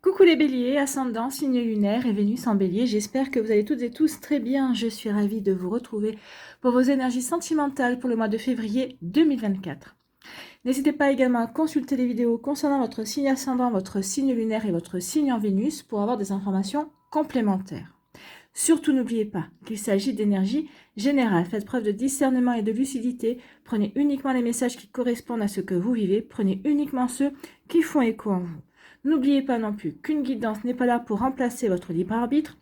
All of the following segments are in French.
Coucou les béliers, ascendant, signe lunaire et Vénus en bélier, j'espère que vous allez toutes et tous très bien. Je suis ravie de vous retrouver pour vos énergies sentimentales pour le mois de février 2024. N'hésitez pas également à consulter les vidéos concernant votre signe ascendant, votre signe lunaire et votre signe en Vénus pour avoir des informations complémentaires. Surtout n'oubliez pas qu'il s'agit d'énergie générale. Faites preuve de discernement et de lucidité. Prenez uniquement les messages qui correspondent à ce que vous vivez. Prenez uniquement ceux qui font écho en vous. N'oubliez pas non plus qu'une guidance n'est pas là pour remplacer votre libre arbitre.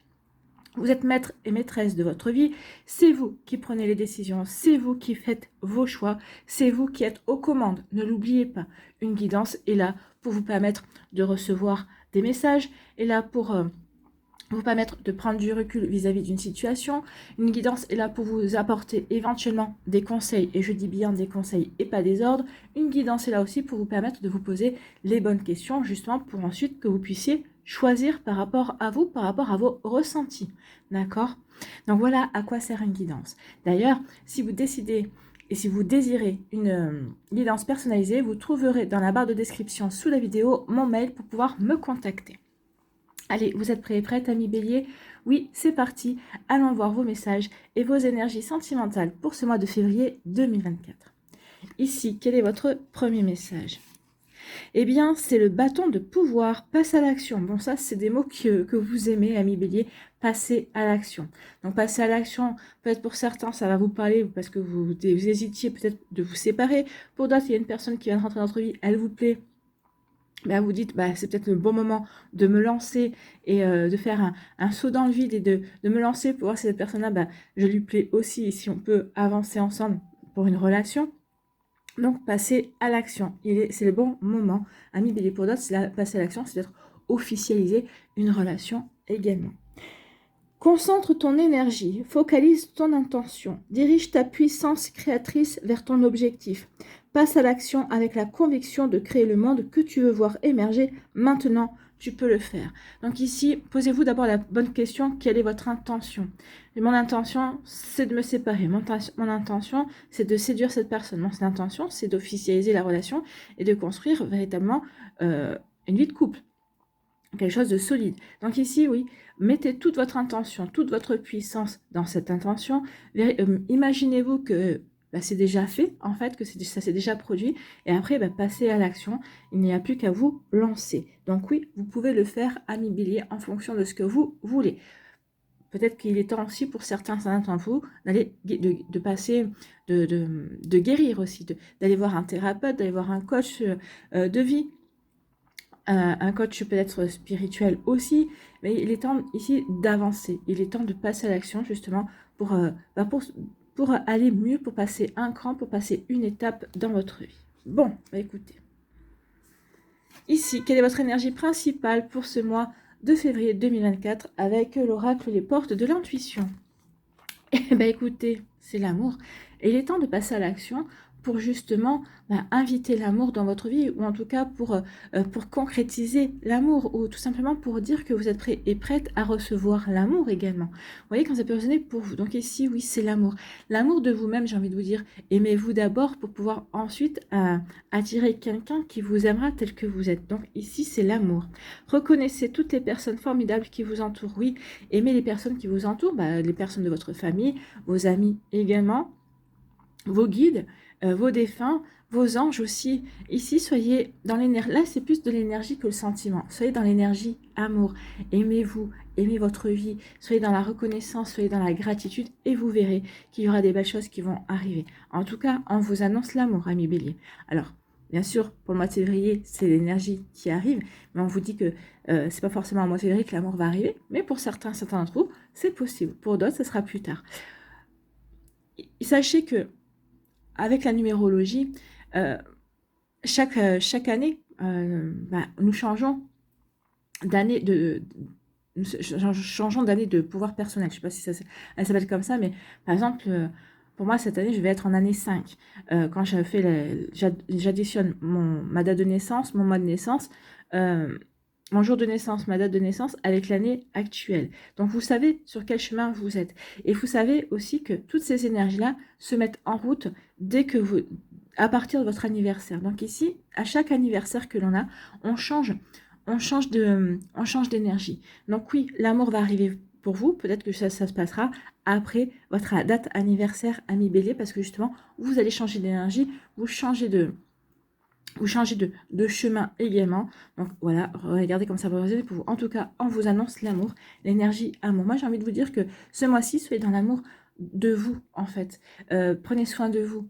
Vous êtes maître et maîtresse de votre vie. C'est vous qui prenez les décisions. C'est vous qui faites vos choix. C'est vous qui êtes aux commandes. Ne l'oubliez pas. Une guidance est là pour vous permettre de recevoir des messages, est là pour vous permettre de prendre du recul vis-à-vis d'une situation. Une guidance est là pour vous apporter éventuellement des conseils, et je dis bien des conseils et pas des ordres. Une guidance est là aussi pour vous permettre de vous poser les bonnes questions, justement pour ensuite que vous puissiez choisir par rapport à vous, par rapport à vos ressentis. D'accord? Donc voilà à quoi sert une guidance. D'ailleurs, si vous décidez et si vous désirez une guidance personnalisée, vous trouverez dans la barre de description sous la vidéo mon mail pour pouvoir me contacter. Allez, vous êtes prêts et prêtes, amis béliers? Oui, c'est parti. Allons voir vos messages et vos énergies sentimentales pour ce mois de février 2024. Ici, quel est votre premier message? Eh bien, c'est le bâton de pouvoir. Passe à l'action. Bon, ça, c'est des mots que vous aimez, amis béliers. Passer à l'action. Donc, passer à l'action, peut-être pour certains, ça va vous parler parce que vous hésitiez peut-être de vous séparer. Pour d'autres, il y a une personne qui vient de rentrer dans votre vie, elle vous plaît. Ben, vous dites, c'est peut-être le bon moment de me lancer et de faire un saut dans le vide et de me lancer pour voir si cette personne-là, je lui plais aussi et si on peut avancer ensemble pour une relation. Donc, passer à l'action. C'est le bon moment. Ami bélier, pour d'autres, passer à l'action, c'est d'être officialiser une relation également. Concentre ton énergie, focalise ton intention, dirige ta puissance créatrice vers ton objectif. Passe à l'action avec la conviction de créer le monde que tu veux voir émerger. Maintenant, tu peux le faire. Donc ici, posez-vous d'abord la bonne question, quelle est votre intention? Et mon intention, c'est de me séparer. Mon intention, c'est de séduire cette personne. Mon intention, c'est d'officialiser la relation et de construire véritablement une vie de couple. Quelque chose de solide. Donc ici, oui, mettez toute votre intention, toute votre puissance dans cette intention. Imaginez-vous que c'est déjà fait, en fait, que ça s'est déjà produit. Et après, passez à l'action. Il n'y a plus qu'à vous lancer. Donc oui, vous pouvez le faire, ami bélier, en fonction de ce que vous voulez. Peut-être qu'il est temps aussi pour certains d'entre vous d'aller de passer, de guérir aussi, d'aller voir un thérapeute, d'aller voir un coach de vie. Un coach peut-être spirituel aussi, mais il est temps ici d'avancer. Il est temps de passer à l'action justement pour aller mieux, pour passer un cran, pour passer une étape dans votre vie. Bon, écoutez. Ici, quelle est votre énergie principale pour ce mois de février 2024 avec l'oracle Les Portes de l'Intuition? Eh bien, écoutez, c'est l'amour. Et il est temps de passer à l'action pour justement inviter l'amour dans votre vie, ou en tout cas pour concrétiser l'amour, ou tout simplement pour dire que vous êtes prêt et prête à recevoir l'amour également. Vous voyez, quand ça peut résonner pour vous. Donc ici, oui, c'est l'amour. L'amour de vous-même, j'ai envie de vous dire, aimez-vous d'abord pour pouvoir ensuite attirer quelqu'un qui vous aimera tel que vous êtes. Donc ici, c'est l'amour. Reconnaissez toutes les personnes formidables qui vous entourent. Oui, aimez les personnes qui vous entourent, les personnes de votre famille, vos amis également, vos guides, vos défunts, vos anges aussi. Ici, soyez dans l'énergie. Là, c'est plus de l'énergie que le sentiment. Soyez dans l'énergie amour. Aimez-vous, aimez votre vie. Soyez dans la reconnaissance, soyez dans la gratitude et vous verrez qu'il y aura des belles choses qui vont arriver. En tout cas, on vous annonce l'amour, amis bélier. Alors, bien sûr, pour le mois de février, c'est l'énergie qui arrive, mais on vous dit que c'est pas forcément au mois de février que l'amour va arriver, mais pour certains d'entre vous, c'est possible. Pour d'autres, ce sera plus tard. Sachez que avec la numérologie, chaque année, nous changeons d'année de pouvoir personnel. Je ne sais pas si elle s'appelle comme ça, mais par exemple, pour moi, cette année, je vais être en année 5. Quand j'additionne ma date de naissance, mon mois de naissance, mon jour de naissance, ma date de naissance, avec l'année actuelle. Donc, vous savez sur quel chemin vous êtes. Et vous savez aussi que toutes ces énergies-là se mettent en route à partir de votre anniversaire. Donc ici, à chaque anniversaire que l'on a, on change on change d'énergie. Donc oui, l'amour va arriver pour vous. Peut-être que ça se passera après votre date anniversaire, ami Bélier, parce que justement, vous allez changer d'énergie, vous changez de chemin également. Donc voilà, regardez comme ça va résonner pour vous. En tout cas, on vous annonce l'amour, l'énergie amour. Moi, j'ai envie de vous dire que ce mois-ci, soyez dans l'amour de vous, en fait. Prenez soin de vous.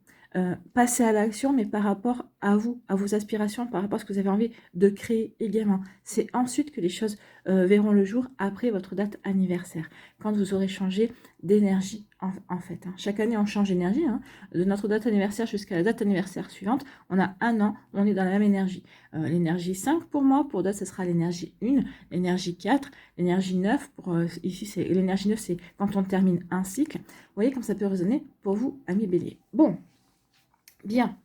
Passez à l'action, mais par rapport à vous, à vos aspirations, par rapport à ce que vous avez envie de créer également. C'est ensuite que les choses verront le jour après votre date anniversaire, quand vous aurez changé d'énergie en fait. Hein. Chaque année, on change d'énergie. Hein. De notre date anniversaire jusqu'à la date anniversaire suivante, on a un an où on est dans la même énergie. L'énergie 5 pour moi, pour d'autres, ce sera l'énergie 1, l'énergie 4, l'énergie 9. Ici, c'est l'énergie 9, c'est quand on termine un cycle. Vous voyez comme ça peut résonner pour vous, amis Bélier. Bon. Bien,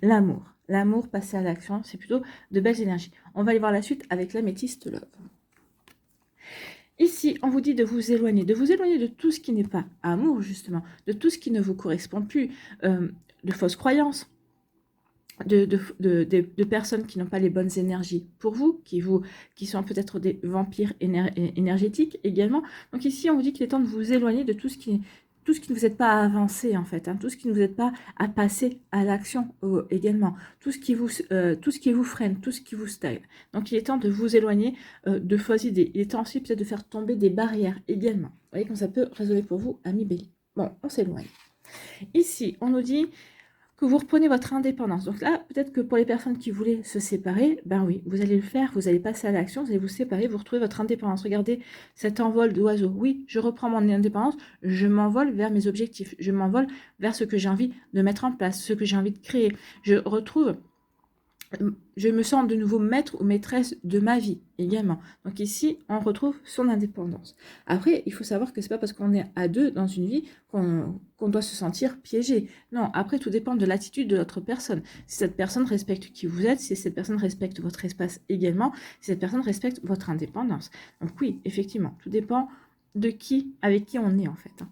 l'amour passé à l'action, c'est plutôt de belles énergies. On va aller voir la suite avec l'améthyste love. Ici, on vous dit de vous éloigner de tout ce qui n'est pas amour, justement, de tout ce qui ne vous correspond plus, de fausses croyances, de personnes qui n'ont pas les bonnes énergies pour vous, qui sont peut-être des vampires énergétiques également. Donc ici, on vous dit qu'il est temps de vous éloigner de tout ce qui ne vous aide pas à avancer en fait, hein, tout ce qui ne vous aide pas à passer à l'action également, tout ce qui vous freine, tout ce qui vous stagne. Donc il est temps de vous éloigner de fausses idées. Il est temps aussi peut-être de faire tomber des barrières également. Vous voyez comme ça peut résonner pour vous, amis Bélier. Bon, on s'éloigne. Ici, on nous dit que vous reprenez votre indépendance. Donc là, peut-être que pour les personnes qui voulaient se séparer, ben oui, vous allez le faire, vous allez passer à l'action, vous allez vous séparer, vous retrouvez votre indépendance. Regardez cet envol d'oiseau. Oui, je reprends mon indépendance, je m'envole vers mes objectifs, je m'envole vers ce que j'ai envie de mettre en place, ce que j'ai envie de créer. Je me sens de nouveau maître ou maîtresse de ma vie également. Donc ici, on retrouve son indépendance. Après, il faut savoir que c'est pas parce qu'on est à deux dans une vie qu'on doit se sentir piégé. Non, après, tout dépend de l'attitude de l'autre personne. Si cette personne respecte qui vous êtes, si cette personne respecte votre espace également, si cette personne respecte votre indépendance. Donc oui, effectivement, tout dépend de avec qui on est en fait.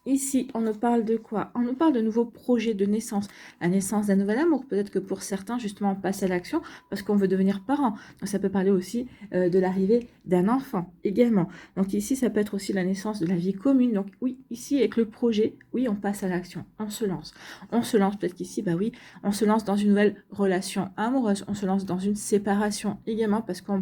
Ici, on nous parle de quoi? On nous parle de nouveaux projets de naissance. La naissance d'un nouvel amour. Peut-être que pour certains, justement, on passe à l'action parce qu'on veut devenir parent. Donc, ça peut parler aussi de l'arrivée d'un enfant également. Donc, ici, ça peut être aussi la naissance de la vie commune. Donc, oui, ici, avec le projet, oui, on passe à l'action. On se lance. On se lance. Peut-être qu'ici, bah oui, on se lance dans une nouvelle relation amoureuse. On se lance dans une séparation également parce qu'on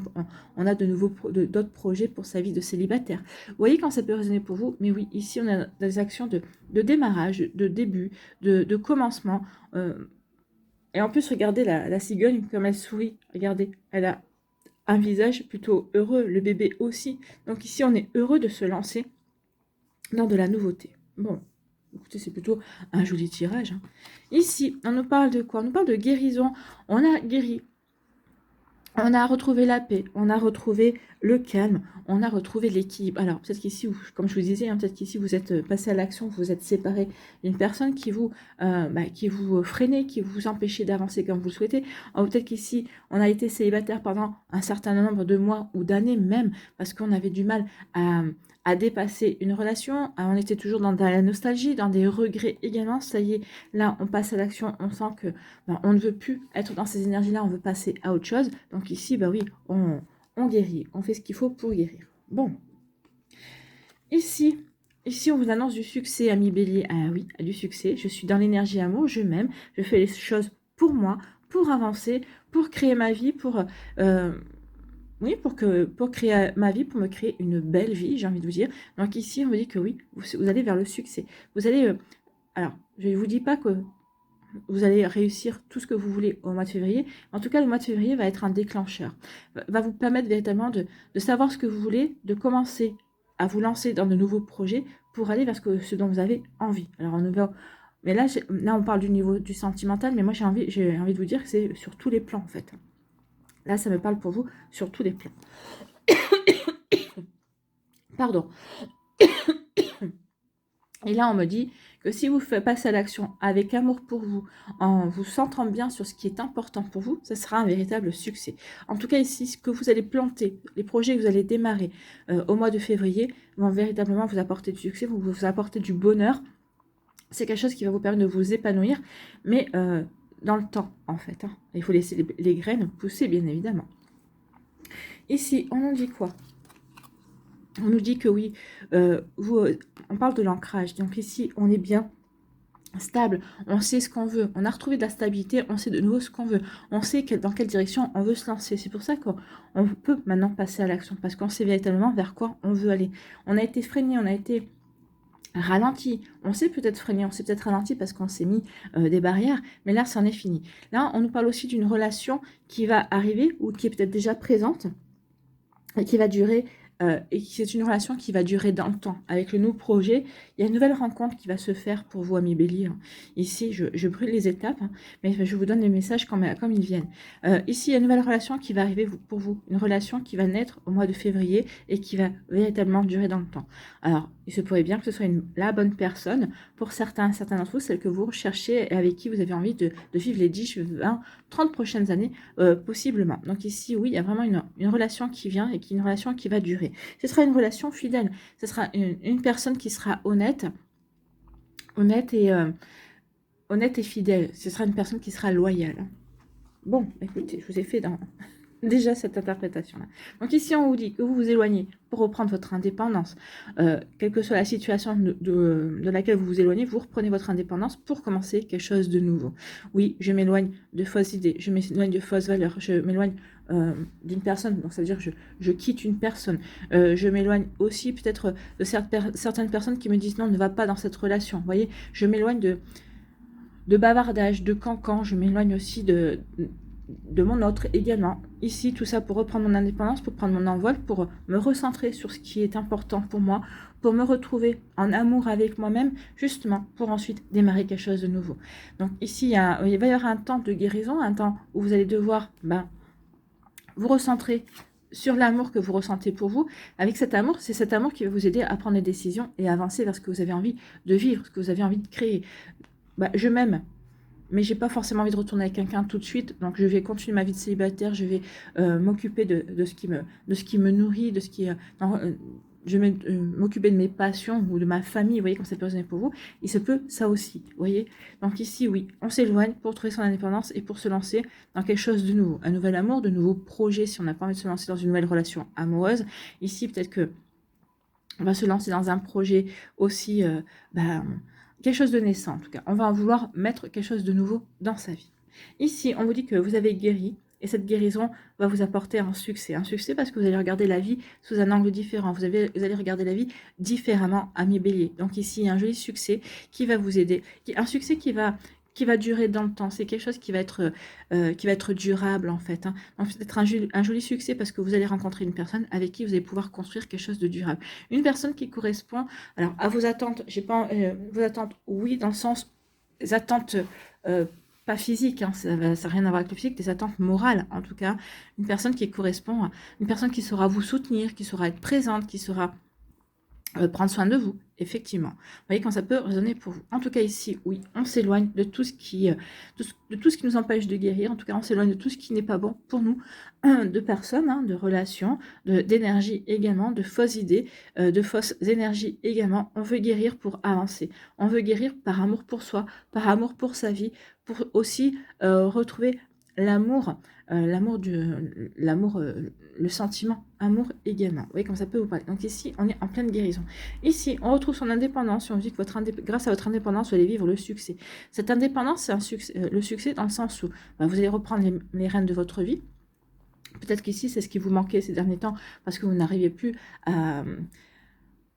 a d'autres projets pour sa vie de célibataire. Vous voyez quand ça peut résonner pour vous? Mais oui, ici, on a des actions de démarrage, de début, de commencement. Et en plus, regardez la cigogne, comme elle sourit. Regardez, elle a un visage plutôt heureux, le bébé aussi. Donc ici, on est heureux de se lancer dans de la nouveauté. Bon, écoutez, c'est plutôt un joli tirage. Hein. Ici, on nous parle de quoi? On nous parle de guérison. On a guéri. On a retrouvé la paix, on a retrouvé le calme, on a retrouvé l'équilibre. Alors, peut-être qu'ici, comme je vous disais, hein, peut-être qu'ici, vous êtes passé à l'action, vous êtes séparé d'une personne qui vous freinait, qui vous empêchait d'avancer comme vous le souhaitez. Peut-être qu'ici, on a été célibataire pendant un certain nombre de mois ou d'années même, parce qu'on avait du mal à dépasser une relation. On était toujours dans de la nostalgie, dans des regrets également. Ça y est, là, on passe à l'action, on sent que on ne veut plus être dans ces énergies-là, on veut passer à autre chose. Donc ici, bah oui, on guérit, on fait ce qu'il faut pour guérir. Bon, ici, on vous annonce du succès, ami Bélier. Ah oui, du succès. Je suis dans l'énergie amour, je m'aime, je fais les choses pour moi, pour avancer, pour créer ma vie, pour créer ma vie, pour me créer une belle vie, j'ai envie de vous dire. Donc ici, on vous dit que oui, vous allez vers le succès. Vous allez... alors, je ne vous dis pas que vous allez réussir tout ce que vous voulez au mois de février. En tout cas, le mois de février va être un déclencheur. Va vous permettre véritablement de savoir ce que vous voulez, de commencer à vous lancer dans de nouveaux projets pour aller vers ce dont vous avez envie. Alors, mais là, on parle du niveau du sentimental, mais moi, j'ai envie de vous dire que c'est sur tous les plans, en fait. Là, ça me parle pour vous sur tous les plans. Pardon. Et là, on me dit que si vous passez à l'action avec amour pour vous, en vous centrant bien sur ce qui est important pour vous, ça sera un véritable succès. En tout cas, ici, ce que vous allez planter, les projets que vous allez démarrer au mois de février vont véritablement vous apporter du succès, vous apporter du bonheur. C'est quelque chose qui va vous permettre de vous épanouir, mais dans le temps, en fait. Hein. Il faut laisser les graines pousser, bien évidemment. Ici, on nous dit quoi? On nous dit que oui, on parle de l'ancrage. Donc ici, on est bien stable, on sait ce qu'on veut, on a retrouvé de la stabilité, on sait de nouveau ce qu'on veut, on sait dans quelle direction on veut se lancer. C'est pour ça qu'on peut maintenant passer à l'action, parce qu'on sait véritablement vers quoi on veut aller. On a été freiné, on a été ralenti, on s'est peut-être freiné, on s'est peut-être ralenti parce qu'on s'est mis des barrières, mais là, c'en est fini. Là, on nous parle aussi d'une relation qui va arriver ou qui est peut-être déjà présente et qui va durer, et c'est une relation qui va durer dans le temps. Avec le nouveau projet, il y a une nouvelle rencontre qui va se faire pour vous, amis Bélier. Ici, je brûle les étapes, hein, mais je vous donne les messages comme ils viennent. Ici, il y a une nouvelle relation qui va arriver pour vous. Une relation qui va naître au mois de février et qui va véritablement durer dans le temps. Alors, il se pourrait bien que ce soit la bonne personne. Pour certains d'entre vous, celle que vous recherchez et avec qui vous avez envie de vivre les 10, 20, 30 prochaines années, possiblement. Donc ici, oui, il y a vraiment une relation qui vient et une relation qui va durer. Ce sera une relation fidèle. Ce sera une personne qui sera honnête et fidèle. Ce sera une personne qui sera loyale. Bon, écoutez, je vous ai fait déjà cette interprétation-là. Donc ici, on vous dit que vous vous éloignez pour reprendre votre indépendance. Quelle que soit la situation de laquelle vous vous éloignez, vous reprenez votre indépendance pour commencer quelque chose de nouveau. Oui, je m'éloigne de fausses idées, je m'éloigne de fausses valeurs, je m'éloigne d'une personne, donc ça veut dire que je quitte une personne. Je m'éloigne aussi peut-être de certaines personnes qui me disent non, ne va pas dans cette relation. Vous voyez, je m'éloigne de bavardage, de cancan, je m'éloigne aussi de mon autre également. Ici, tout ça pour reprendre mon indépendance, pour prendre mon envol, pour me recentrer sur ce qui est important pour moi, pour me retrouver en amour avec moi-même, justement, pour ensuite démarrer quelque chose de nouveau. Donc ici, il va y avoir un temps de guérison, un temps où vous allez devoir vous recentrer sur l'amour que vous ressentez pour vous. Avec cet amour, c'est cet amour qui va vous aider à prendre des décisions et avancer vers ce que vous avez envie de vivre, ce que vous avez envie de créer. Je m'aime, mais j'ai pas forcément envie de retourner avec quelqu'un tout de suite, donc je vais continuer ma vie de célibataire, je vais m'occuper de ce qui me nourrit, de ce qui je vais m'occuper de mes passions ou de ma famille, vous voyez comme ça peut résonner pour vous. Il se peut ça aussi, vous voyez. Donc ici, oui, on s'éloigne pour trouver son indépendance et pour se lancer dans quelque chose de nouveau, un nouvel amour, de nouveaux projets si on n'a pas envie de se lancer dans une nouvelle relation amoureuse. Ici, peut-être que on va se lancer dans un projet aussi, quelque chose de naissant en tout cas. On va vouloir mettre quelque chose de nouveau dans sa vie. Ici, on vous dit que vous avez guéri et cette guérison va vous apporter un succès. Un succès parce que vous allez regarder la vie sous un angle différent. Vous allez regarder la vie différemment, ami Bélier. Donc ici, il y a un joli succès qui va vous aider. Un succès qui va durer dans le temps. C'est quelque chose qui va être durable en fait. Hein. Donc peut-être un joli succès parce que vous allez rencontrer une personne avec qui vous allez pouvoir construire quelque chose de durable. Une personne qui correspond alors à vos attentes. J'ai pas vos attentes, oui, dans le sens des attentes pas physiques, hein, ça n'a rien à voir avec le physique, des attentes morales en tout cas. Une personne qui correspond, une personne qui saura vous soutenir, qui saura être présente, qui saura prendre soin de vous, effectivement. Vous voyez quand ça peut résonner pour vous. En tout cas ici, oui, on s'éloigne de tout ce qui nous empêche de guérir. En tout cas, on s'éloigne de tout ce qui n'est pas bon pour nous, de personnes, hein, de relations, d'énergie également, de fausses idées, de fausses énergies également. On veut guérir pour avancer. On veut guérir par amour pour soi, par amour pour sa vie, pour aussi retrouver l'amour, le sentiment amour également. Vous voyez comme ça peut vous parler. Donc ici, on est en pleine guérison. Ici, on retrouve son indépendance. Et on dit que grâce à votre indépendance, vous allez vivre le succès. Cette indépendance, c'est le succès dans le sens où vous allez reprendre les rênes de votre vie. Peut-être qu'ici, c'est ce qui vous manquait ces derniers temps parce que vous n'arrivez plus à...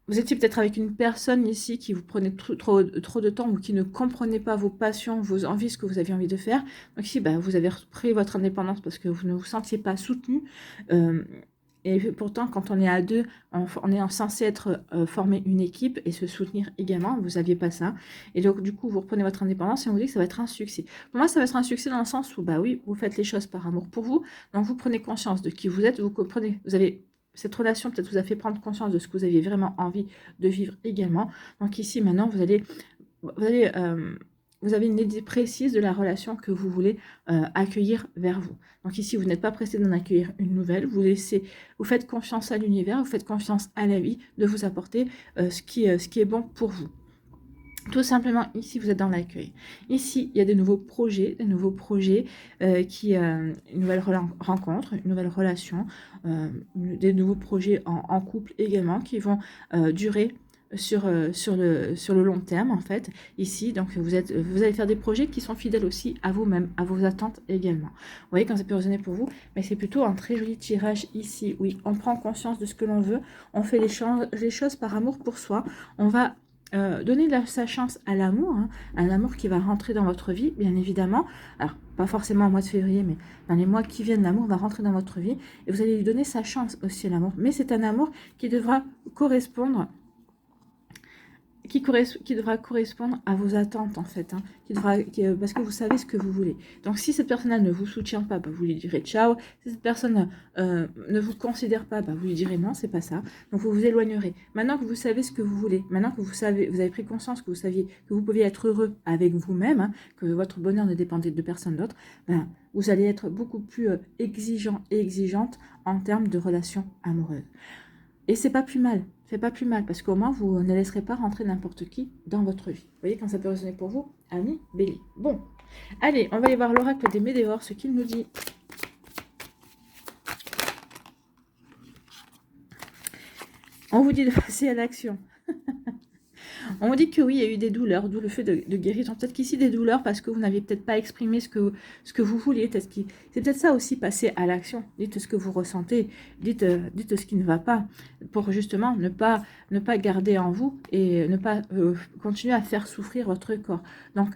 Vous étiez peut-être avec une personne ici qui vous prenait trop de temps ou qui ne comprenait pas vos passions, vos envies, ce que vous aviez envie de faire. Donc ici, vous avez repris votre indépendance parce que vous ne vous sentiez pas soutenu. Et pourtant, quand on est à deux, on est censé former une équipe et se soutenir également. Vous n'aviez pas ça. Et donc, du coup, vous reprenez votre indépendance et on vous dit que ça va être un succès. Pour moi, ça va être un succès dans le sens où, oui, vous faites les choses par amour pour vous. Donc, vous prenez conscience de qui vous êtes. Vous avez cette relation peut-être vous a fait prendre conscience de ce que vous aviez vraiment envie de vivre également. Donc ici, maintenant, vous avez une idée précise de la relation que vous voulez accueillir vers vous. Donc ici, vous n'êtes pas pressé d'en accueillir une nouvelle. Vous faites confiance à l'univers, vous faites confiance à la vie de vous apporter ce qui est bon pour vous. Tout simplement, ici, vous êtes dans l'accueil. Ici, il y a des nouveaux projets, une nouvelle rencontre, une nouvelle relation, des nouveaux projets en couple également qui vont durer sur le long terme, en fait. Ici, donc, vous allez faire des projets qui sont fidèles aussi à vous-même, à vos attentes également. Vous voyez, quand ça peut résonner pour vous, mais c'est plutôt un très joli tirage ici. Oui, on prend conscience de ce que l'on veut, on fait les choses par amour pour soi, on va donner sa chance à l'amour, hein, un amour qui va rentrer dans votre vie, bien évidemment. Alors, pas forcément au mois de février, mais dans les mois qui viennent, l'amour va rentrer dans votre vie et vous allez lui donner sa chance aussi à l'amour. Mais c'est un amour qui devra correspondre qui devra correspondre à vos attentes en fait, hein, parce que vous savez ce que vous voulez. Donc si cette personne-là ne vous soutient pas, bah, vous lui direz ciao. Si cette personne ne vous considère pas, bah, vous lui direz non, c'est pas ça. Donc vous vous éloignerez. Maintenant que vous savez ce que vous voulez, maintenant que vous avez pris conscience que vous saviez que vous pouviez être heureux avec vous-même, hein, que votre bonheur ne dépendait de personne d'autre, ben, vous allez être beaucoup plus exigeant et exigeante en termes de relations amoureuses. Et c'est pas plus mal. C'est pas plus mal parce qu'au moins vous ne laisserez pas rentrer n'importe qui dans votre vie. Vous voyez quand ça peut résonner pour vous, Ami Bélier. Bon, allez, on va aller voir l'oracle des Médéors, ce qu'il nous dit. On vous dit de passer à l'action. On vous dit que oui, il y a eu des douleurs, d'où le fait de guérir. Peut-être qu'ici, des douleurs parce que vous n'aviez peut-être pas exprimé ce que vous vouliez. C'est peut-être ça aussi, passer à l'action. Dites ce que vous ressentez, dites ce qui ne va pas, pour justement ne pas garder en vous et ne pas continuer à faire souffrir votre corps. Donc,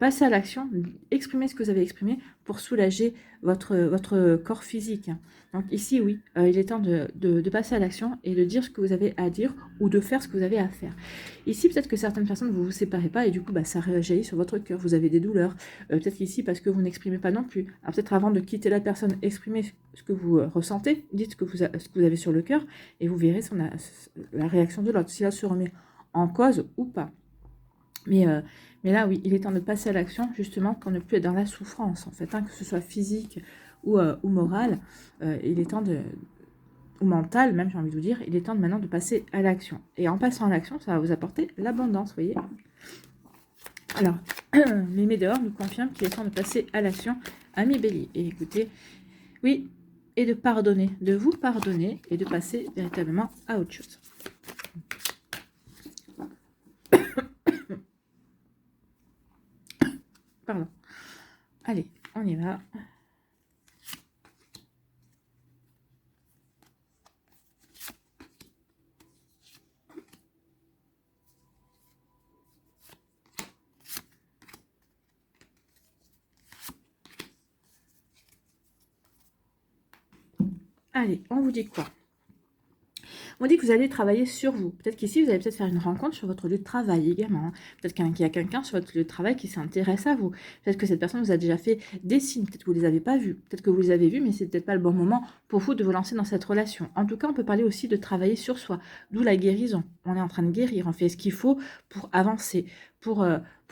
passez à l'action, exprimez ce que vous avez exprimé pour soulager votre corps physique. Donc ici, oui, il est temps de passer à l'action et de dire ce que vous avez à dire ou de faire ce que vous avez à faire. Ici, peut-être que certaines personnes, vous ne vous séparez pas et du coup, bah, ça réagit sur votre cœur. Vous avez des douleurs. Peut-être qu'ici, parce que vous n'exprimez pas non plus. Alors peut-être avant de quitter la personne, exprimez ce que vous ressentez, dites ce que vous avez sur le cœur et vous verrez la réaction de l'autre, si elle se remet en cause ou pas. Mais là, oui, il est temps de passer à l'action, justement, pour ne plus être dans la souffrance, en fait, hein, que ce soit physique ou morale. Il est temps ou mental, même, j'ai envie de vous dire, il est temps maintenant de passer à l'action. Et en passant à l'action, ça va vous apporter l'abondance, vous voyez. Alors, les Médéors nous confirment qu'il est temps de passer à l'action, Ami Bélier. Et écoutez, oui, et de pardonner, de vous pardonner et de passer véritablement à autre chose. Pardon. Allez, on y va. Allez, on vous dit quoi? On dit que vous allez travailler sur vous. Peut-être qu'ici, vous allez peut-être faire une rencontre sur votre lieu de travail également. Hein. Peut-être qu'il y a quelqu'un sur votre lieu de travail qui s'intéresse à vous. Peut-être que cette personne vous a déjà fait des signes. Peut-être que vous ne les avez pas vus. Peut-être que vous les avez vus, mais c'est peut-être pas le bon moment pour vous de vous lancer dans cette relation. En tout cas, on peut parler aussi de travailler sur soi. D'où la guérison. On est en train de guérir. On fait ce qu'il faut pour avancer, pour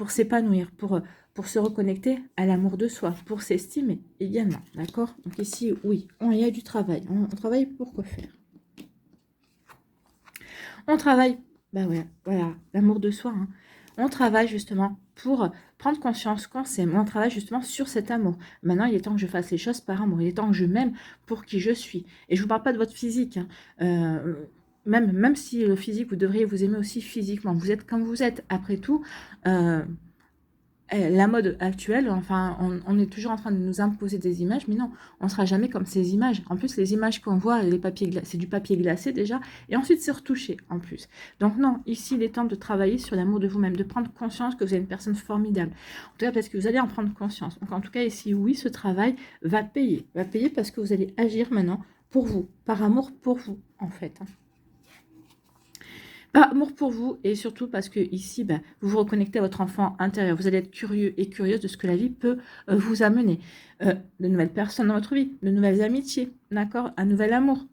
s'épanouir, pour se reconnecter à l'amour de soi, pour s'estimer également. D'accord? Donc ici, oui, il y a du travail. On travaille pour quoi faire? On travaille, bah ouais, voilà, l'amour de soi. Hein. On travaille justement pour prendre conscience qu'on s'aime. On travaille justement sur cet amour. Maintenant, il est temps que je fasse les choses par amour. Il est temps que je m'aime pour qui je suis. Et je ne vous parle pas de votre physique. Hein. Même si le physique, vous devriez vous aimer aussi physiquement. Vous êtes comme vous êtes. Après tout, la mode actuelle, enfin, on est toujours en train de nous imposer des images, mais non, on ne sera jamais comme ces images. En plus, les images qu'on voit, c'est du papier glacé déjà, et ensuite c'est retouché en plus. Donc non, ici, il est temps de travailler sur l'amour de vous-même, de prendre conscience que vous êtes une personne formidable. En tout cas, parce que vous allez en prendre conscience. Donc en tout cas, ici, oui, ce travail va payer parce que vous allez agir maintenant pour vous, par amour pour vous, en fait. Par amour pour vous et surtout parce que ici, vous vous reconnectez à votre enfant intérieur. Vous allez être curieux et curieuse de ce que la vie peut vous amener. De nouvelles personnes dans votre vie, de nouvelles amitiés, d'accord, un nouvel amour.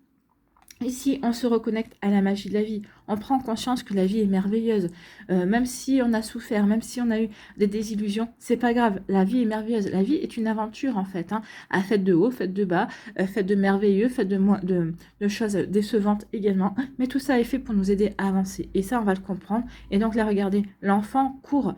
Ici, on se reconnecte à la magie de la vie. On prend conscience que la vie est merveilleuse. Même si on a souffert, même si on a eu des désillusions, c'est pas grave. La vie est merveilleuse. La vie est une aventure en fait. Hein, faite de haut, faite de bas, faite de merveilleux, faite de choses décevantes également. Mais tout ça est fait pour nous aider à avancer. Et ça, on va le comprendre. Et donc là, regardez, l'enfant court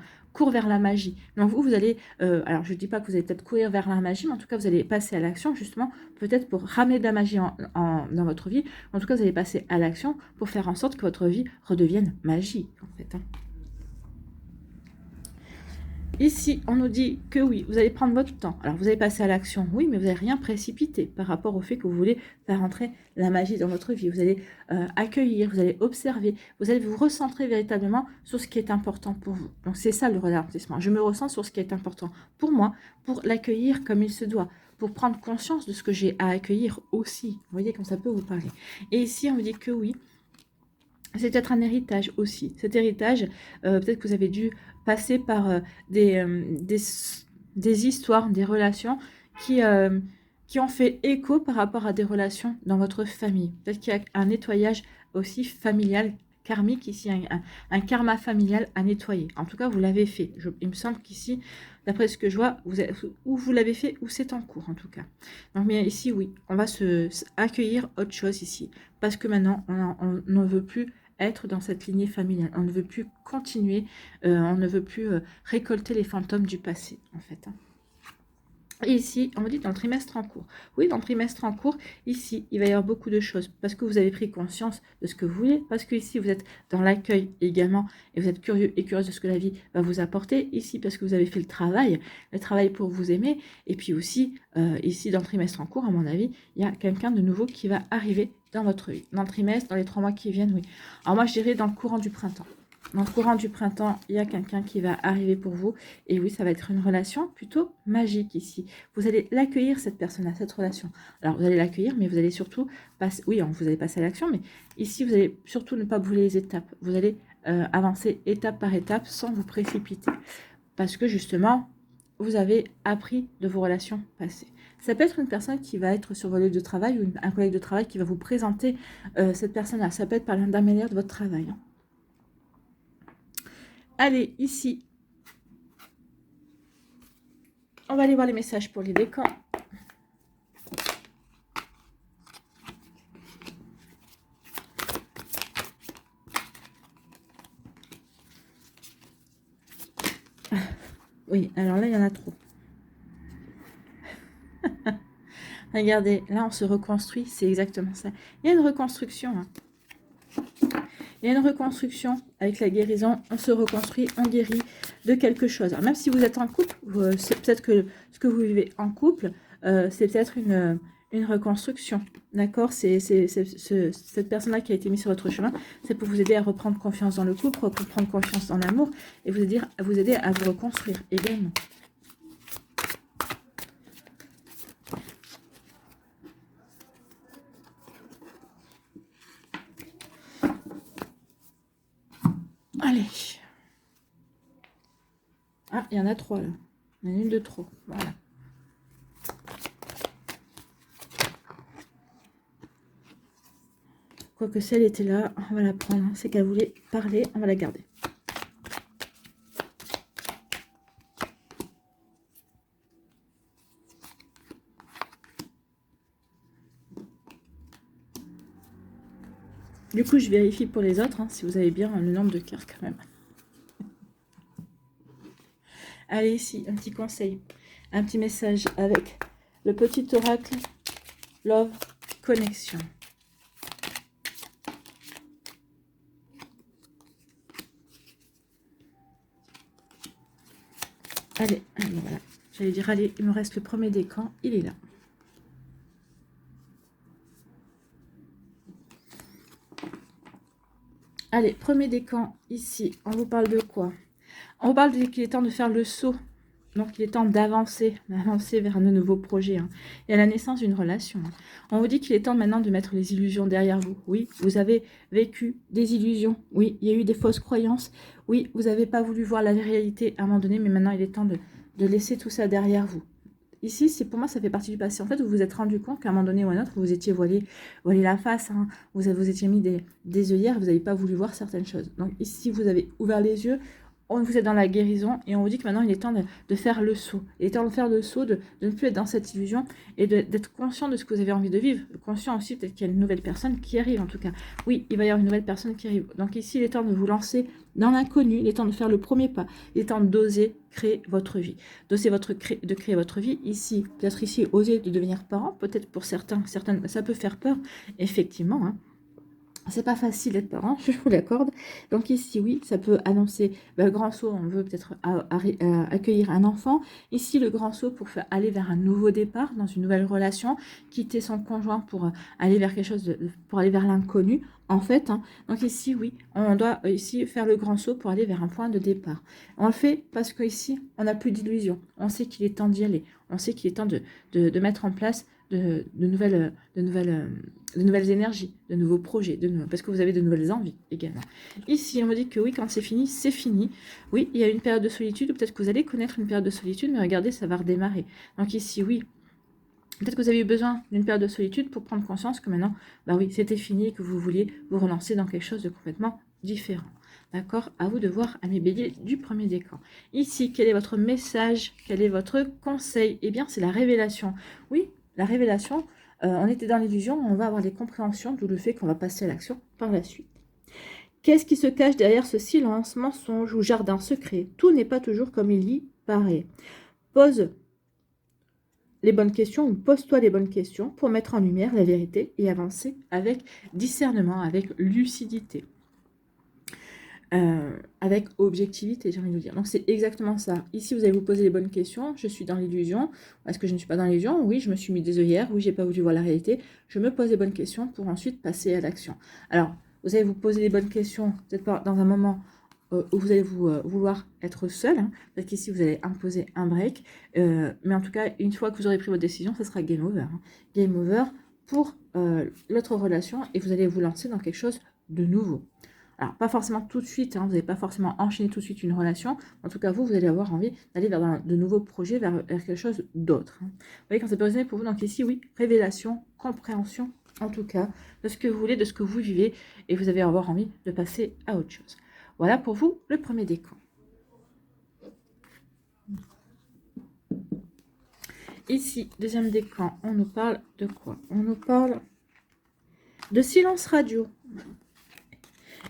vers la magie. Donc vous allez, alors je ne dis pas que vous allez peut-être courir vers la magie, mais en tout cas, vous allez passer à l'action justement, peut-être pour ramener de la magie dans votre vie. En tout cas, vous allez passer à l'action pour faire en sorte que votre vie redevienne magique, en fait. Hein. Ici, on nous dit que oui, vous allez prendre votre temps. Alors, vous allez passer à l'action, oui, mais vous n'allez rien précipiter par rapport au fait que vous voulez faire entrer la magie dans votre vie. Vous allez accueillir, vous allez observer, vous allez vous recentrer véritablement sur ce qui est important pour vous. Donc, c'est ça le ralentissement. Je me ressens sur ce qui est important pour moi, pour l'accueillir comme il se doit, pour prendre conscience de ce que j'ai à accueillir aussi. Vous voyez comme ça peut vous parler. Et ici, on vous dit que oui, c'est peut-être un héritage aussi. Cet héritage, peut-être que vous avez dû passer par des histoires, des relations qui ont fait écho par rapport à des relations dans votre famille. Peut-être qu'il y a un nettoyage aussi familial, karmique ici, un karma familial à nettoyer. En tout cas, vous l'avez fait. Il me semble qu'ici, d'après ce que je vois, ou vous l'avez fait, ou c'est en cours en tout cas. Donc, mais ici, oui, on va accueillir autre chose ici. Parce que maintenant, on ne veut plus être dans cette lignée familiale. On ne veut plus continuer, on ne veut plus récolter les fantômes du passé, en fait. Hein. Et ici, on me dit dans le trimestre en cours. Oui, dans le trimestre en cours, ici, il va y avoir beaucoup de choses parce que vous avez pris conscience de ce que vous voulez, parce que ici, vous êtes dans l'accueil également et vous êtes curieux et curieuse de ce que la vie va vous apporter. Ici, parce que vous avez fait le travail pour vous aimer. Et puis aussi, ici, dans le trimestre en cours, à mon avis, il y a quelqu'un de nouveau qui va arriver dans votre vie. Dans le trimestre, dans les 3 mois qui viennent, oui. Alors moi, je dirais dans le courant du printemps. Dans le courant du printemps, il y a quelqu'un qui va arriver pour vous. Et oui, ça va être une relation plutôt magique ici. Vous allez l'accueillir, cette personne-là, cette relation. Alors, vous allez l'accueillir, mais vous allez surtout passer... Oui, vous allez passer à l'action, mais ici, vous allez surtout ne pas brûler les étapes. Vous allez avancer étape par étape sans vous précipiter. Parce que, justement, vous avez appris de vos relations passées. Ça peut être une personne qui va être sur votre lieu de travail ou un collègue de travail qui va vous présenter cette personne-là. Ça peut être par l'intermédiaire de votre travail. Hein. Allez, ici, on va aller voir les messages pour les décans. Oui, alors là, il y en a trop. Regardez, là, on se reconstruit, c'est exactement ça. Il y a une reconstruction. Hein. Il y a une reconstruction avec la guérison. On se reconstruit, on guérit de quelque chose. Alors, même si vous êtes en couple, c'est peut-être que ce que vous vivez en couple, c'est peut-être une reconstruction. D'accord? C'est cette personne-là qui a été mise sur votre chemin. C'est pour vous aider à reprendre confiance dans le couple, reprendre confiance dans l'amour et vous aider à vous reconstruire également. Allez. Ah, il y en a 3 là. Il y en a une de trop. Voilà. Quoique si elle était là, on va la prendre. C'est qu'elle voulait parler, on va la garder. Du coup, je vérifie pour les autres, hein, si vous avez bien le nombre de cartes quand même. Allez, ici, un petit conseil, un petit message avec le petit oracle Love Connection. Allez, voilà. J'allais dire, allez, il me reste le premier décan, il est là. Allez, premier décan, ici, on vous parle de quoi? On vous parle qu'il est temps de faire le saut. Donc, il est temps d'avancer vers de nouveaux projets. Hein. Et à la naissance d'une relation. Hein. On vous dit qu'il est temps maintenant de mettre les illusions derrière vous. Oui, vous avez vécu des illusions. Oui, il y a eu des fausses croyances. Oui, vous n'avez pas voulu voir la réalité à un moment donné, mais maintenant, il est temps de laisser tout ça derrière vous. ici, c'est pour moi, ça fait partie du passé. En fait, vous vous êtes rendu compte qu'à un moment donné ou à un autre, vous étiez voilé la face, hein. Vous étiez mis des œillères, vous n'avez pas voulu voir certaines choses. Donc ici, vous avez ouvert les yeux, vous êtes dans la guérison et on vous dit que maintenant il est temps de faire le saut. Il est temps de faire le saut, de ne plus être dans cette illusion et d'être conscient de ce que vous avez envie de vivre. Conscient aussi peut-être qu'il y a une nouvelle personne qui arrive en tout cas. Oui, il va y avoir une nouvelle personne qui arrive. Donc ici il est temps de vous lancer dans l'inconnu, il est temps de faire le premier pas, il est temps d'oser créer votre vie. D'oser de créer votre vie. Ici, peut-être ici, oser de devenir parent, peut-être pour certaines, ça peut faire peur, effectivement, hein. C'est pas facile d'être parent, je vous l'accorde. Donc ici, oui, ça peut annoncer le grand saut, on veut peut-être accueillir un enfant. Ici, le grand saut pour aller vers un nouveau départ, dans une nouvelle relation, quitter son conjoint pour aller vers quelque chose, pour aller vers l'inconnu, en fait. Hein. Donc ici, oui, on doit ici faire le grand saut pour aller vers un point de départ. On le fait parce qu'ici, on n'a plus d'illusions. On sait qu'il est temps d'y aller. On sait qu'il est temps de mettre en place de nouvelles énergies, de nouveaux projets, parce que vous avez de nouvelles envies également. Ici, on me dit que oui, quand c'est fini, c'est fini. Oui, il y a une période de solitude, ou peut-être que vous allez connaître une période de solitude, mais regardez, ça va redémarrer. Donc ici, oui, peut-être que vous avez eu besoin d'une période de solitude pour prendre conscience que maintenant, bah oui, c'était fini et que vous vouliez vous relancer dans quelque chose de complètement différent. D'accord? À vous de voir, amis béliers du premier décan. Ici, quel est votre message? Quel est votre conseil? Eh bien, c'est la révélation. Oui, la révélation, on était dans l'illusion, on va avoir les compréhensions, d'où le fait qu'on va passer à l'action par la suite. Qu'est-ce qui se cache derrière ce silence, mensonge ou jardin secret? Tout n'est pas toujours comme il y paraît. Pose les bonnes questions ou pose-toi les bonnes questions pour mettre en lumière la vérité et avancer avec discernement, avec lucidité. Avec objectivité, j'ai envie de vous dire. Donc, c'est exactement ça. Ici, vous allez vous poser les bonnes questions. Je suis dans l'illusion. Est-ce que je ne suis pas dans l'illusion? Oui, je me suis mis des œillères. Oui, j'ai pas voulu voir la réalité. Je me pose les bonnes questions pour ensuite passer à l'action. Alors, vous allez vous poser les bonnes questions, peut-être pas dans un moment où vous allez vouloir être seul. Hein, parce qu'ici, vous allez imposer un break. Mais en tout cas, une fois que vous aurez pris votre décision, ça sera game over. Hein. Game over pour l'autre relation et vous allez vous lancer dans quelque chose de nouveau. Alors, pas forcément tout de suite, hein, vous n'allez pas forcément enchaîner tout de suite une relation. En tout cas, vous allez avoir envie d'aller vers de nouveaux projets, vers quelque chose d'autre. Hein. Vous voyez, quand ça peut résonner pour vous, donc ici, oui, révélation, compréhension, en tout cas, de ce que vous voulez, de ce que vous vivez, et vous allez avoir envie de passer à autre chose. Voilà pour vous, le premier décan. Ici, deuxième décan, on nous parle de quoi? On nous parle de silence radio.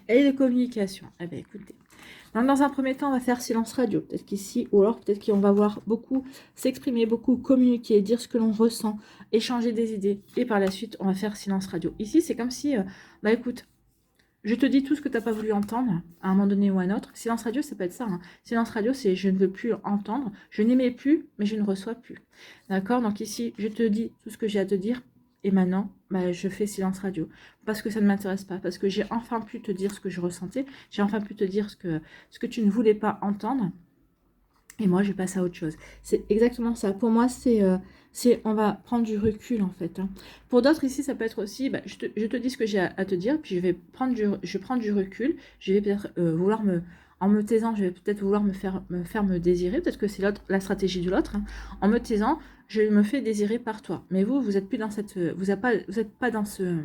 Et de communication. Eh bien, écoutez. Donc, dans un premier temps, on va faire silence radio. Peut-être qu'ici, ou alors peut-être qu'on va voir beaucoup s'exprimer, beaucoup communiquer, dire ce que l'on ressent, échanger des idées. Et par la suite, on va faire silence radio. Ici, c'est comme si, bah écoute, je te dis tout ce que tu n'as pas voulu entendre, à un moment donné ou à un autre. Silence radio, ça peut être ça. Hein. Silence radio, c'est je ne veux plus entendre, je n'aimais plus, mais je ne reçois plus. D'accord? Donc ici, je te dis tout ce que j'ai à te dire. Et maintenant, bah, je fais silence radio. Parce que ça ne m'intéresse pas. Parce que j'ai enfin pu te dire ce que je ressentais. J'ai enfin pu te dire ce que tu ne voulais pas entendre. Et moi, je passe à autre chose. C'est exactement ça. Pour moi, c'est on va prendre du recul, en fait. Hein. Pour d'autres, ici, ça peut être aussi, bah, je te dis ce que j'ai à te dire, puis je prends du recul. Je vais peut-être en me taisant, je vais peut-être vouloir me faire me désirer. Peut-être que c'est la stratégie de l'autre. Hein. En me taisant, je me fais désirer par toi. Mais vous n'êtes plus dans cette, vous n'êtes pas dans ce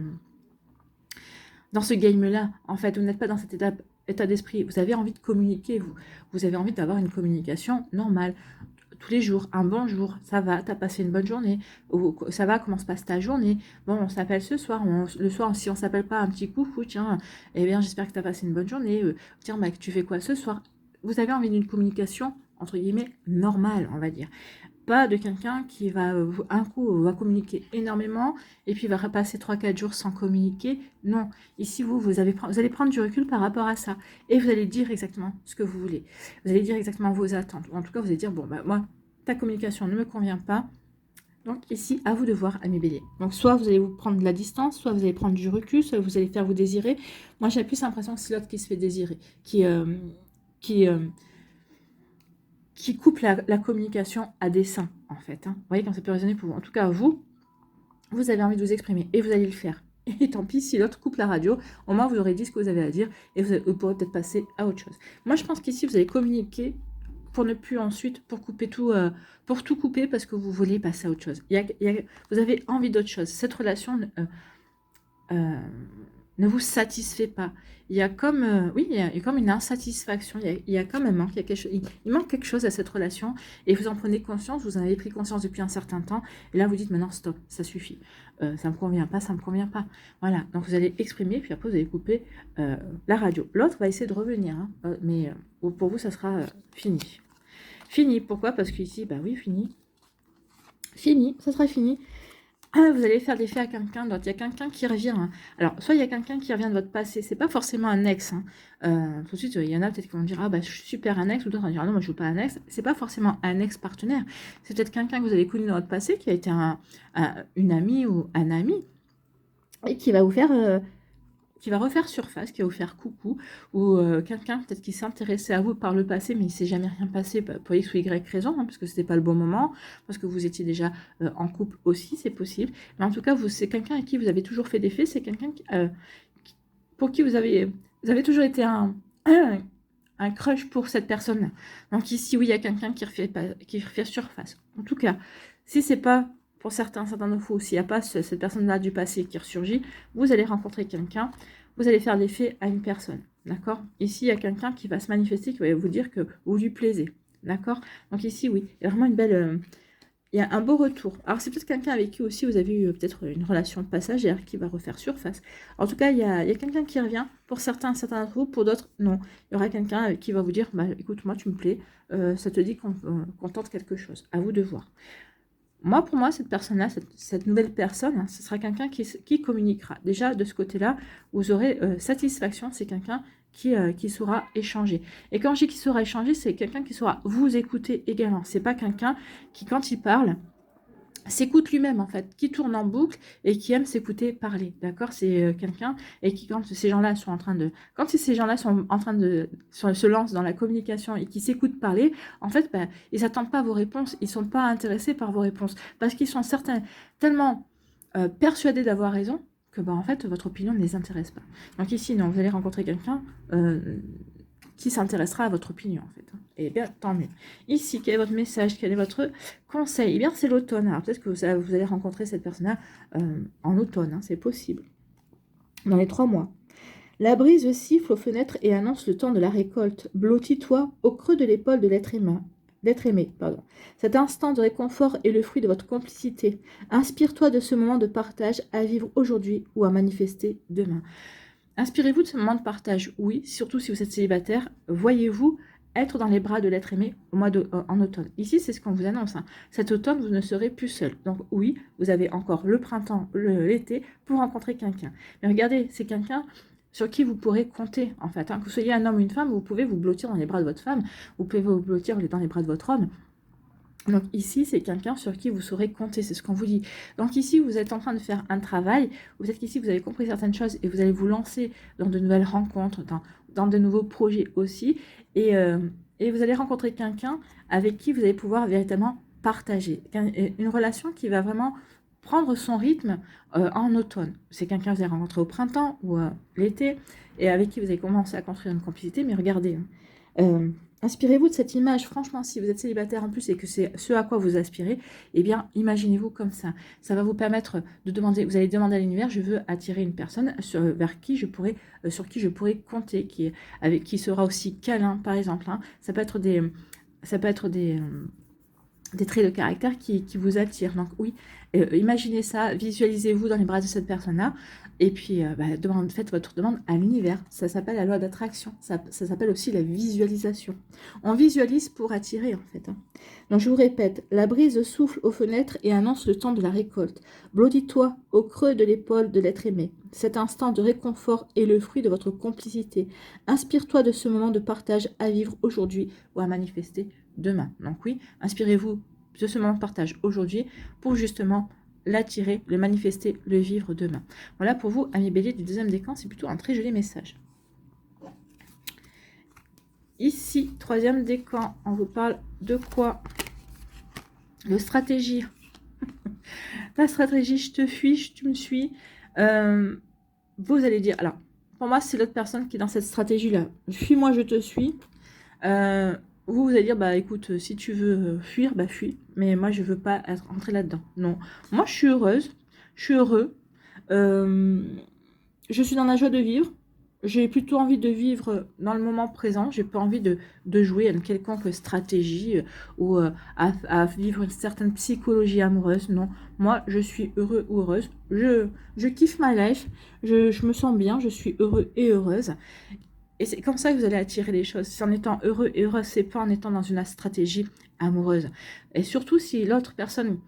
game-là. En fait, vous n'êtes pas dans cette état d'esprit. Vous avez envie de communiquer, vous avez envie d'avoir une communication normale. Tous les jours, un bonjour, ça va, t'as passé une bonne journée, ou ça va, comment se passe ta journée, bon, on s'appelle ce soir, le soir, si on s'appelle pas, un petit coucou, tiens, eh bien, j'espère que t'as passé une bonne journée, tiens, mec, tu fais quoi ce soir? Vous avez envie d'une communication, entre guillemets, normale, on va dire. Pas de quelqu'un qui va, un coup, va communiquer énormément, et puis va repasser 3-4 jours sans communiquer. Non, ici, vous allez prendre du recul par rapport à ça, et vous allez dire exactement ce que vous voulez. Vous allez dire exactement vos attentes. En tout cas, vous allez dire, bon, bah, moi, ta communication ne me convient pas. Donc ici, à vous de voir, amis béliers. Donc soit vous allez vous prendre de la distance, soit vous allez prendre du recul, soit vous allez faire vous désirer. Moi, j'ai plus l'impression que c'est l'autre qui se fait désirer, qui coupe la communication à dessein, en fait. Hein. Vous voyez, quand ça peut résonner pour vous. En tout cas, vous avez envie de vous exprimer, et vous allez le faire. Et tant pis, si l'autre coupe la radio, au moins, vous aurez dit ce que vous avez à dire, et vous pourrez peut-être passer à autre chose. Moi, je pense qu'ici, vous allez communiquer pour ne plus ensuite, pour couper tout, pour tout couper parce que vous voulez passer à autre chose. Vous avez envie d'autre chose. Cette relation euh, ne vous satisfait pas. Il y a comme, oui, il y a comme une insatisfaction, il y a comme un manque, il manque quelque chose à cette relation et vous en prenez conscience, vous en avez pris conscience depuis un certain temps et là vous dites maintenant stop, ça suffit, ça me convient pas, ça me convient pas. Voilà, donc vous allez exprimer puis après vous allez couper la radio. L'autre va essayer de revenir, hein, mais pour vous ça sera fini. Fini, pourquoi? Parce qu'ici, bah oui, fini. Fini, ça sera fini. Vous allez faire des faits à quelqu'un d'autre. Il y a quelqu'un qui revient. Hein. Alors, soit il y a quelqu'un qui revient de votre passé. C'est pas forcément un ex. Hein. Tout de suite, il y en a peut-être qui vont dire ah bah je suis super un ex, ou d'autres vont dire ah non moi je veux pas un ex. C'est pas forcément un ex partenaire. C'est peut-être quelqu'un que vous avez connu dans votre passé qui a été une amie ou un ami et qui va vous faire qui va refaire surface, qui va vous faire coucou, ou quelqu'un peut-être qui s'intéressait à vous par le passé, mais il ne s'est jamais rien passé pour X ou Y raison, hein, parce que ce n'était pas le bon moment, parce que vous étiez déjà en couple aussi, c'est possible. Mais en tout cas, c'est quelqu'un à qui vous avez toujours fait des faits, c'est quelqu'un pour qui vous avez toujours été un crush pour cette personne-là. Donc ici, oui, il y a quelqu'un qui refait surface. En tout cas, si c'est pas pour certains d'entre vous, s'il n'y a pas cette personne-là du passé qui ressurgit, vous allez rencontrer quelqu'un, vous allez faire des faits à une personne, d'accord? Ici, il y a quelqu'un qui va se manifester, qui va vous dire que vous lui plaisez, d'accord? Donc ici, oui, il y a vraiment une belle... il y a un beau retour. Alors, c'est peut-être quelqu'un avec qui aussi vous avez eu peut-être une relation de passagère qui va refaire surface. En tout cas, il y a quelqu'un qui revient. Pour certains d'entre vous, pour d'autres, non. Il y aura quelqu'un qui va vous dire, bah, écoute, moi, tu me plais, ça te dit qu'on tente quelque chose. À vous de voir. Moi, pour moi, cette personne-là, cette nouvelle personne, hein, ce sera quelqu'un qui communiquera. Déjà, de ce côté-là, vous aurez satisfaction. C'est quelqu'un qui saura échanger. Et quand je dis qu'il saura échanger, c'est quelqu'un qui saura vous écouter également. C'est pas quelqu'un qui, quand il parle, s'écoute lui-même en fait, qui tourne en boucle et qui aime s'écouter parler, d'accord? C'est quelqu'un et qui quand ces gens-là sont en train de, se lancent dans la communication et qui s'écoutent parler, en fait, bah, ils n'attendent pas vos réponses, ils sont pas intéressés par vos réponses parce qu'ils sont certains tellement persuadés d'avoir raison que bah en fait votre opinion ne les intéresse pas. Donc ici, non, vous allez rencontrer quelqu'un qui s'intéressera à votre opinion en fait. Et bien, tant mieux. Ici, quel est votre message? Quel est votre conseil? Eh bien, c'est l'automne. Alors, peut-être que vous allez rencontrer cette personne-là en automne. Hein, c'est possible. Dans les 3 mois. La brise siffle aux fenêtres et annonce le temps de la récolte. Blottis-toi au creux de l'épaule de l'être aimé. Cet instant de réconfort est le fruit de votre complicité. Inspire-toi de ce moment de partage à vivre aujourd'hui ou à manifester demain. Inspirez-vous de ce moment de partage, oui, surtout si vous êtes célibataire. Voyez-vous être dans les bras de l'être aimé en automne. Ici, c'est ce qu'on vous annonce. Hein. Cet automne, vous ne serez plus seul. Donc oui, vous avez encore le printemps, l'été pour rencontrer quelqu'un. Mais regardez, c'est quelqu'un sur qui vous pourrez compter, en fait. Hein. Que vous soyez un homme ou une femme, vous pouvez vous blottir dans les bras de votre femme, vous pouvez vous blottir dans les bras de votre homme. Donc ici, c'est quelqu'un sur qui vous saurez compter, c'est ce qu'on vous dit. Donc ici, vous êtes en train de faire un travail, vous êtes ici, vous avez compris certaines choses et vous allez vous lancer dans de nouvelles rencontres, dans de nouveaux projets aussi. Et vous allez rencontrer quelqu'un avec qui vous allez pouvoir véritablement partager. Une relation qui va vraiment prendre son rythme en automne. C'est quelqu'un que vous allez rencontrer au printemps ou l'été et avec qui vous allez commencer à construire une complicité. Mais regardez, inspirez-vous de cette image. Franchement, si vous êtes célibataire en plus et que c'est ce à quoi vous aspirez, eh bien, imaginez-vous comme ça. Ça va vous permettre de demander, vous allez demander à l'univers, je veux attirer une personne sur qui je pourrais compter, qui sera aussi câlin, par exemple. Hein. Ça peut être des traits de caractère qui vous attirent. Donc oui, imaginez ça, visualisez-vous dans les bras de cette personne-là, et puis faites votre demande à l'univers. Ça s'appelle la loi d'attraction, ça s'appelle aussi la visualisation. On visualise pour attirer en fait. Hein. Donc je vous répète, la brise souffle aux fenêtres et annonce le temps de la récolte. Blottis-toi au creux de l'épaule de l'être aimé. Cet instant de réconfort est le fruit de votre complicité. Inspire-toi de ce moment de partage à vivre aujourd'hui ou à manifester demain. Donc oui, inspirez-vous de ce moment de partage aujourd'hui pour justement l'attirer, le manifester, le vivre demain. Voilà pour vous, amis béliers du deuxième décan, c'est plutôt un très joli message. Ici, troisième décan, on vous parle de quoi? De stratégie. La stratégie, je te fuis, tu me suis. Vous allez dire, alors, pour moi, c'est l'autre personne qui est dans cette stratégie-là. Fuis-moi, je te suis. vous allez dire, bah écoute, si tu veux fuir, bah fuis. Mais moi, je veux pas rentrer là-dedans. Non. Moi, je suis heureuse. Je suis heureux. Euh, je suis dans la joie de vivre. J'ai plutôt envie de vivre dans le moment présent. J'ai pas envie de jouer à une quelconque stratégie ou à vivre une certaine psychologie amoureuse. Non, moi, je suis heureux ou heureuse. Je kiffe ma life. Je me sens bien. Je suis heureux et heureuse. Et c'est comme ça que vous allez attirer les choses. C'est en étant heureux et heureuse. C'est pas en étant dans une stratégie amoureuse. Et surtout si l'autre personne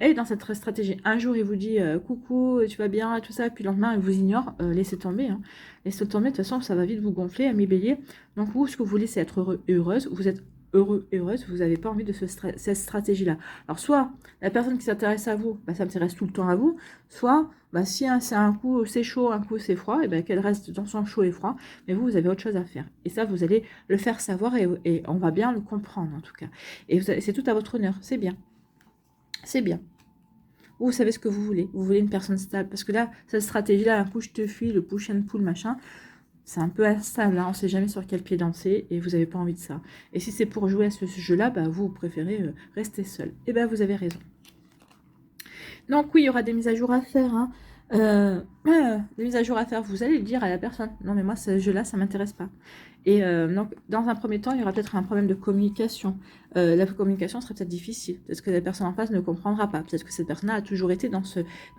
est dans cette stratégie. Un jour, il vous dit coucou, tu vas bien, et tout ça, puis le lendemain, il vous ignore. Laissez tomber. Hein. Laissez tomber, de toute façon, ça va vite vous gonfler, ami bélier. Donc, vous, ce que vous voulez, c'est être heureux et heureuse. Vous êtes heureux et heureuse, vous n'avez pas envie de cette stratégie-là. Alors, soit la personne qui s'intéresse à vous, s'intéresse tout le temps à vous, soit si c'est un coup c'est chaud, un coup c'est froid, et qu'elle reste dans son chaud et froid, mais vous avez autre chose à faire. Et ça, vous allez le faire savoir et on va bien le comprendre, en tout cas. Et c'est tout à votre honneur, c'est bien. C'est bien. Vous savez ce que vous voulez. Vous voulez une personne stable. Parce que là, cette stratégie-là, un coup je te fuis, le push and pull, machin, c'est un peu instable. Hein. On ne sait jamais sur quel pied danser et vous n'avez pas envie de ça. Et si c'est pour jouer à ce jeu-là, vous préférez rester seul. Et vous avez raison. Donc oui, il y aura des mises à jour à faire. Hein. Des mises à jour à faire. Vous allez le dire à la personne. Non, mais moi, ce jeu-là, ça ne m'intéresse pas. Et donc, dans un premier temps, il y aura peut-être un problème de communication. La communication serait peut-être difficile. Peut-être que la personne en face ne comprendra pas. Peut-être que cette personne-là a toujours été dans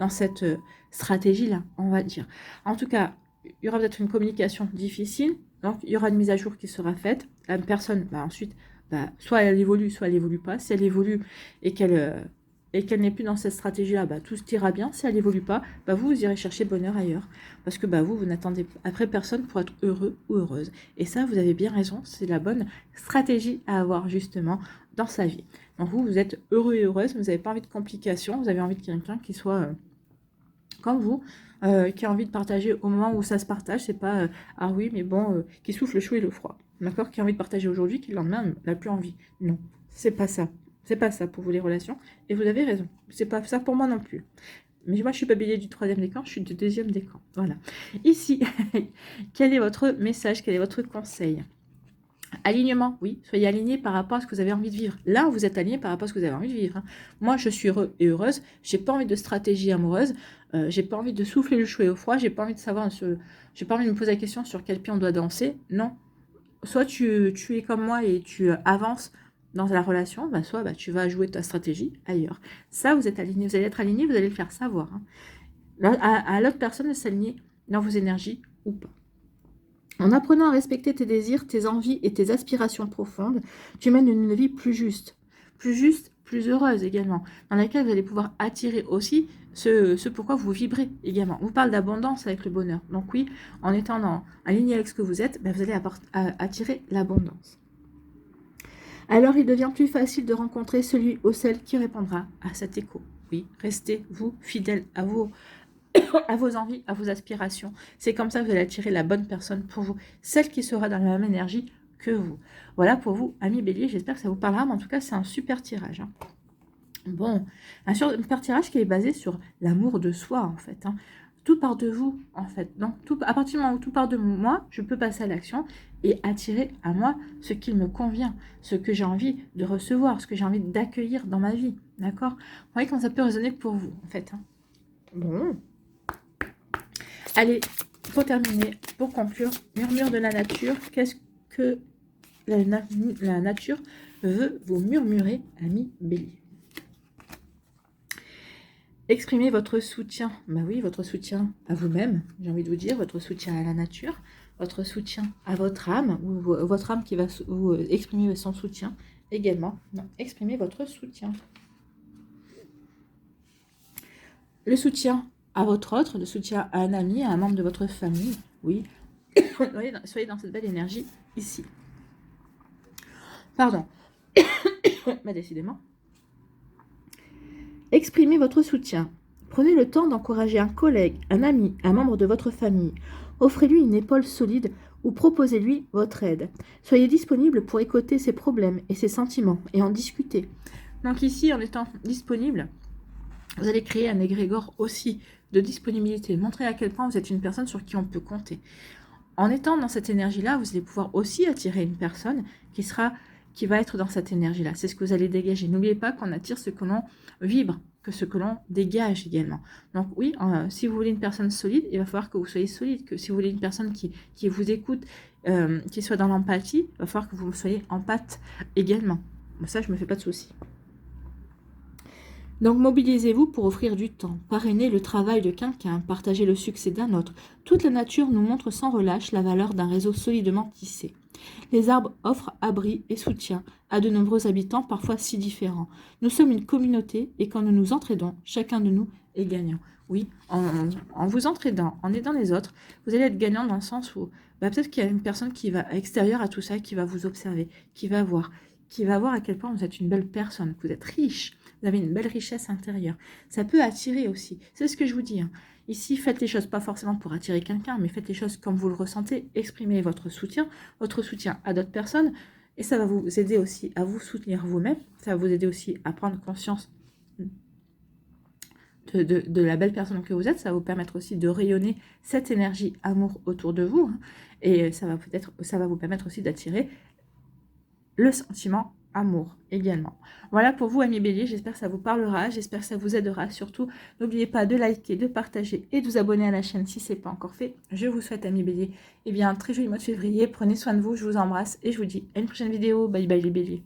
cette stratégie-là, on va dire. En tout cas, il y aura peut-être une communication difficile. Donc, il y aura une mise à jour qui sera faite. La personne, ensuite, soit elle évolue, soit elle évolue pas. Si elle évolue et qu'elle n'est plus dans cette stratégie-là, tout se ira bien. Si elle n'évolue pas, vous irez chercher bonheur ailleurs. Parce que vous n'attendez après personne pour être heureux ou heureuse. Et ça, vous avez bien raison, c'est la bonne stratégie à avoir justement dans sa vie. Donc vous êtes heureux et heureuse, vous n'avez pas envie de complications, vous avez envie de quelqu'un qui soit comme vous, qui a envie de partager au moment où ça se partage. C'est pas ah oui, mais bon, qui souffle le chaud et le froid. D'accord, qui a envie de partager aujourd'hui, qui le lendemain n'a plus envie. Non, c'est pas ça. C'est pas ça pour vous les relations. Et vous avez raison. C'est pas ça pour moi non plus. Mais moi, je suis pas bélier du 3e décan, je suis du 2e décan. Voilà. Ici, quel est votre message? Quel est votre conseil? Alignement, oui. Soyez aligné par rapport à ce que vous avez envie de vivre. Là, vous êtes aligné par rapport à ce que vous avez envie de vivre. Hein. Moi, je suis heureux et heureuse. J'ai pas envie de stratégie amoureuse. J'ai pas envie de souffler le chaud et au froid. J'ai pas envie de savoir. J'ai pas envie de me poser la question sur quel pied on doit danser. Non. Soit tu es comme moi et tu avances dans la relation, soit tu vas jouer ta stratégie ailleurs. Ça, vous êtes aligné, vous allez être aligné, vous allez le faire savoir. Hein. Là, à l'autre personne de s'aligner dans vos énergies ou pas. En apprenant à respecter tes désirs, tes envies et tes aspirations profondes, tu mènes une vie plus juste, plus heureuse également, dans laquelle vous allez pouvoir attirer aussi ce pourquoi vous vibrez également. On vous parle d'abondance avec le bonheur. Donc oui, en étant aligné avec ce que vous êtes, vous allez attirer l'abondance. Alors il devient plus facile de rencontrer celui ou celle qui répondra à cet écho. Oui, restez, vous, fidèle à vos envies, à vos aspirations. C'est comme ça que vous allez attirer la bonne personne pour vous, celle qui sera dans la même énergie que vous. Voilà pour vous, amis bélier, j'espère que ça vous parlera, mais en tout cas, c'est un super tirage. Hein. Bon, un super tirage qui est basé sur l'amour de soi, en fait. Hein. Tout part de vous, en fait. Donc, à partir du moment où tout part de moi, je peux passer à l'action et attirer à moi ce qui me convient, ce que j'ai envie de recevoir, ce que j'ai envie d'accueillir dans ma vie. D'accord? Vous voyez comment ça peut résonner pour vous, en fait. Hein. Bon. Allez, pour terminer, pour conclure, murmure de la nature. Qu'est-ce que la nature veut vous murmurer, ami bélier? Exprimez votre soutien. Oui, votre soutien à vous-même, j'ai envie de vous dire, votre soutien à la nature, votre soutien à votre âme, ou votre âme qui va vous exprimer son soutien également. Non, exprimez votre soutien. Le soutien à votre autre, le soutien à un ami, à un membre de votre famille, oui. Soyez dans cette belle énergie ici. Pardon. Décidément. Exprimez votre soutien. Prenez le temps d'encourager un collègue, un ami, un membre de votre famille. Offrez-lui une épaule solide ou proposez-lui votre aide. Soyez disponible pour écouter ses problèmes et ses sentiments et en discuter. Donc ici, en étant disponible, vous allez créer un égrégore aussi de disponibilité. Montrer à quel point vous êtes une personne sur qui on peut compter. En étant dans cette énergie-là, vous allez pouvoir aussi attirer une personne qui sera qui va être dans cette énergie-là. C'est ce que vous allez dégager. N'oubliez pas qu'on attire ce que l'on vibre, que ce que l'on dégage également. Donc oui, si vous voulez une personne solide, il va falloir que vous soyez solide. Que si vous voulez une personne qui vous écoute, qui soit dans l'empathie, il va falloir que vous soyez empathe également. Bon, ça, je ne me fais pas de soucis. Donc mobilisez-vous pour offrir du temps, parrainer le travail de quelqu'un, partager le succès d'un autre. Toute la nature nous montre sans relâche la valeur d'un réseau solidement tissé. Les arbres offrent abri et soutien à de nombreux habitants parfois si différents. Nous sommes une communauté et quand nous nous entraidons, chacun de nous est gagnant. Oui, en vous entraidant, en aidant les autres, vous allez être gagnant dans le sens où peut-être qu'il y a une personne qui va extérieure à tout ça, qui va vous observer, qui va voir à quel point vous êtes une belle personne, que vous êtes riche, vous avez une belle richesse intérieure. Ça peut attirer aussi. C'est ce que je vous dis. Hein. Ici, faites les choses pas forcément pour attirer quelqu'un, mais faites les choses comme vous le ressentez. Exprimez votre soutien à d'autres personnes. Et ça va vous aider aussi à vous soutenir vous-même. Ça va vous aider aussi à prendre conscience de la belle personne que vous êtes. Ça va vous permettre aussi de rayonner cette énergie amour autour de vous. Hein. Et ça va vous permettre aussi d'attirer le sentiment amour également. Voilà pour vous, amis bélier, j'espère que ça vous parlera, j'espère que ça vous aidera. Surtout, n'oubliez pas de liker, de partager et de vous abonner à la chaîne si ce n'est pas encore fait. Je vous souhaite, amis bélier, un très joli mois de février. Prenez soin de vous, je vous embrasse et je vous dis à une prochaine vidéo. Bye bye les béliers.